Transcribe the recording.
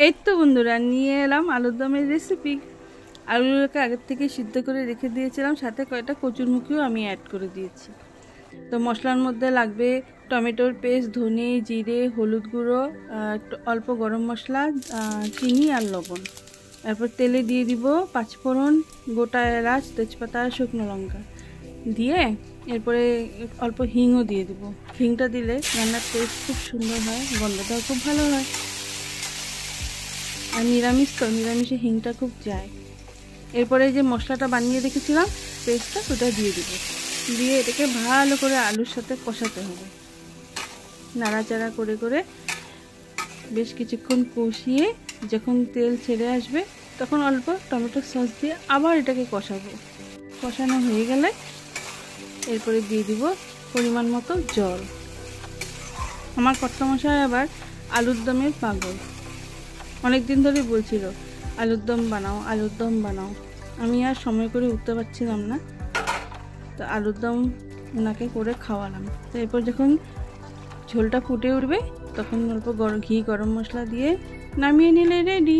এই তো বন্ধুরা নিয়ে এলাম আলুর দমের রেসিপি। আলুগুলোকে আগের থেকে সিদ্ধ করে রেখে দিয়েছিলাম, সাথে কয়েকটা কচুরমুখিও আমি অ্যাড করে দিয়েছি। তো মশলার মধ্যে লাগবে টমেটোর পেস্ট, ধনে, জিরে, হলুদ গুঁড়ো, অল্প গরম মশলা, চিনি আর লবণ। তারপর তেলে দিয়ে দিব পাঁচফোড়ন, গোটা এলাচ, তেজপাতা, শুকনো লঙ্কা দিয়ে এরপরে অল্প হিংও দিয়ে দিব। হিংটা দিলে রান্নার টেস্ট খুব সুন্দর হয়, গন্ধটাও খুব ভালো হয়। আর নিরামিষ তো, নিরামিষে হিংটা খুব যায়। এরপরে যে মশলাটা বানিয়ে রেখেছিলাম পেস্টটা, ওটা দিয়ে দিব। দিয়ে এটাকে ভালো করে আলুর সাথে কষাতে হবে। নাড়াচাড়া করে করে বেশ কিছুক্ষণ কষিয়ে যখন তেল ছেড়ে আসবে তখন অল্প টমেটো সস দিয়ে আবার এটাকে কষাবো। কষানো হয়ে গেলে এরপরে দিয়ে দিব পরিমাণ মতো জল। আমার কর্তামশাই আবার আলুর দমের পাগল, অনেক দিন ধরে বলছিল আলুর দম বানাও, আলুর দম বানাও। আমি আর সময় করে উঠতে পারছিলাম না, তো আলুর দম ওনাকে করে খাওয়ালাম। তো এরপর যখন ঝোলটা ফুটে উঠবে তখন অল্প ঘি গরম মশলা দিয়ে নামিয়ে নিলে রেডি।